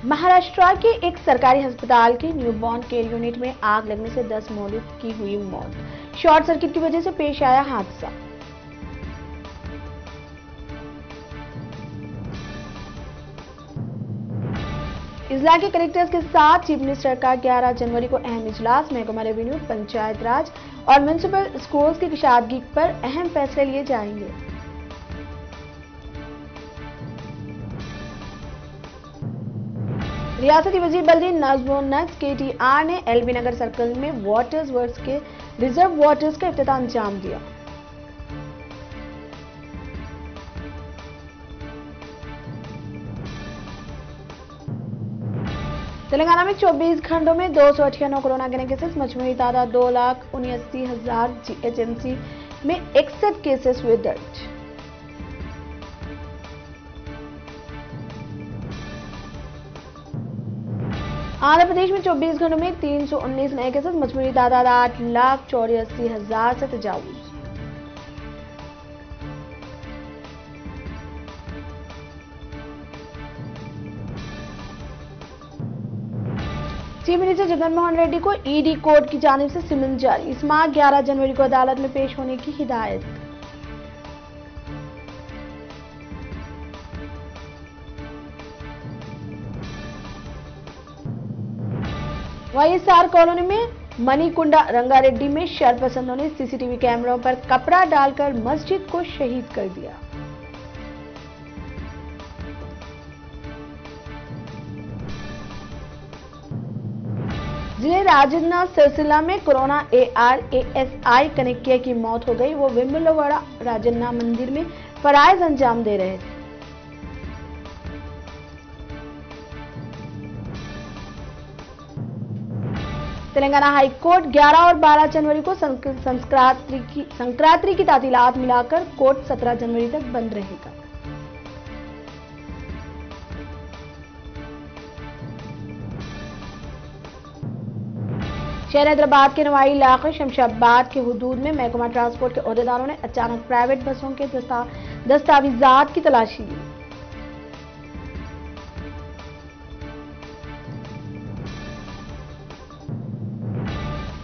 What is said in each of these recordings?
महाराष्ट्र के एक सरकारी अस्पताल के न्यूबॉर्न केयर यूनिट में आग लगने से 10 मौलूद की हुई मौत। शॉर्ट सर्किट की वजह से पेश आया हादसा। इजला के कलेक्टर्स के साथ चीफ मिनिस्टर का 11 जनवरी को अहम इजलास। महकमा रेवेन्यू, पंचायत राज और म्युनिसिपल स्कूल्स की कुशादगी पर अहम फैसले लिए जाएंगे। रियासती वजीर बल्दी नज़्मुन्नस KTR ने LB नगर सर्कल में वाटर्स वर्क्स के रिजर्व वाटर्स का इफ्तिताह अंजाम दिया। तेलंगाना में 24 घंटों में 298 कोरोना के नए केसेस। मजमूई तादाद 2,79,000। GHMC में 61 केसेस हुए दर्ज। आंध्र प्रदेश में 24 घंटों में 319 नए केसेस। मजमूई तादाद 8,84,000 से तजावुज। चीफ मिनिस्टर जगन मोहन रेड्डी को ED कोर्ट की जानिब से सिमन जारी। इस माह 11 जनवरी को अदालत में पेश होने की हिदायत। YSR कॉलोनी में मणिकुंडा रंगारेड्डी में शरपसंदों ने CCTV कैमरों पर कपड़ा डालकर मस्जिद को शहीद कर दिया। जिले राजन्ना सिलसिला में कोरोना ARASI कनेक्टिया की मौत हो गई। वो विम्बलवाड़ा राजन्ना मंदिर में फराइज अंजाम दे रहे थे। तेलंगाना हाई कोर्ट 11 और 12 जनवरी को संक्रांति की तातीलात मिलाकर कोर्ट 17 जनवरी तक बंद रहेगा। शहर हैदराबाद के नवाई इलाके शमशाबाद के हुदूद में महकमा ट्रांसपोर्ट के ओहदेदारों ने अचानक प्राइवेट बसों के दस्तावेजात की तलाशी ली।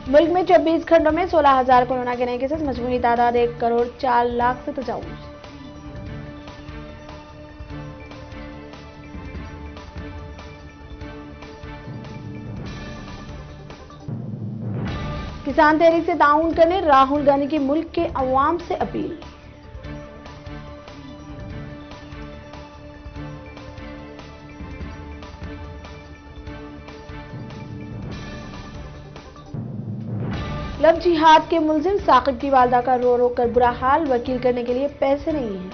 मुल्क में 24 घंटों में 16,000 कोरोना के नए केसेस। मजमूई तादाद 1,04,00,000 से तजावुज। किसान तहरीक से ताउन करने राहुल गांधी की मुल्क के अवाम से अपील। लव जिहाद के मुलजिम साकिब की वालदा का रो रो कर बुरा हाल। वकील करने के लिए पैसे नहीं हैं।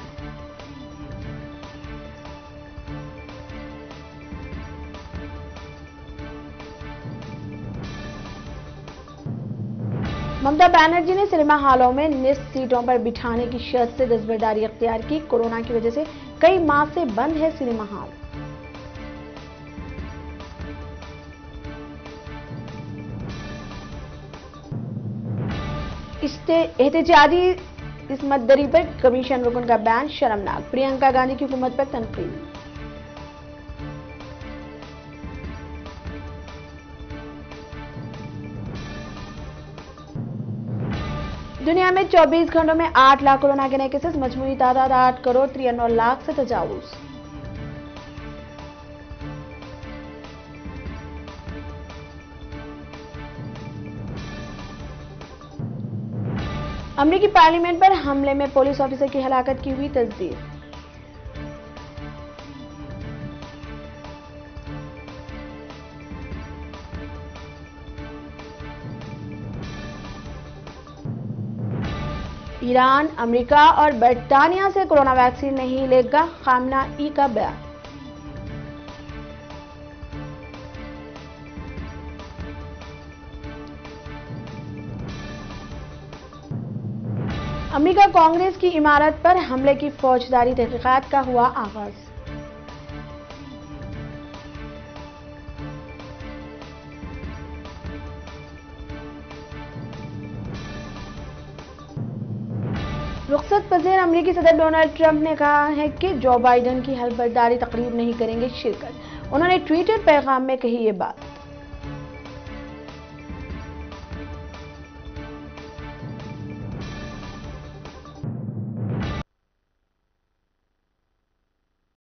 ममता बनर्जी ने सिनेमा हॉलों में निश्चित सीटों पर बिठाने की शर्त से दस्तबरदारी अख्तियार की। कोरोना की वजह से कई माह से बंद है सिनेमा हॉल। एहतजाजी इस्मत दरी पर कमीशन रुकन का बयान शर्मनाक। प्रियंका गांधी की हुकूमत पर तनकीद। दुनिया में 24 घंटों में 8 लाख कोरोना के नए केसेस। मजमूई तादाद 8,93,00,000 से तजावुज। अमेरिकी पार्लियामेंट पर हमले में पुलिस ऑफिसर की हलाकत की हुई तस्दीक। ईरान, अमेरिका और बरतानिया से कोरोना वैक्सीन नहीं लेगा खामनेई का बयान। अमेरिका कांग्रेस की इमारत पर हमले की फौजदारी तहकीकात का हुआ आगाज। रुखसत पजीर अमेरिकी सदर डोनाल्ड ट्रंप ने कहा है कि जो बाइडेन की हल्फ बर्दारी तकरीब नहीं करेंगे शिरकत। उन्होंने ट्विटर पैगाम में कही ये बात।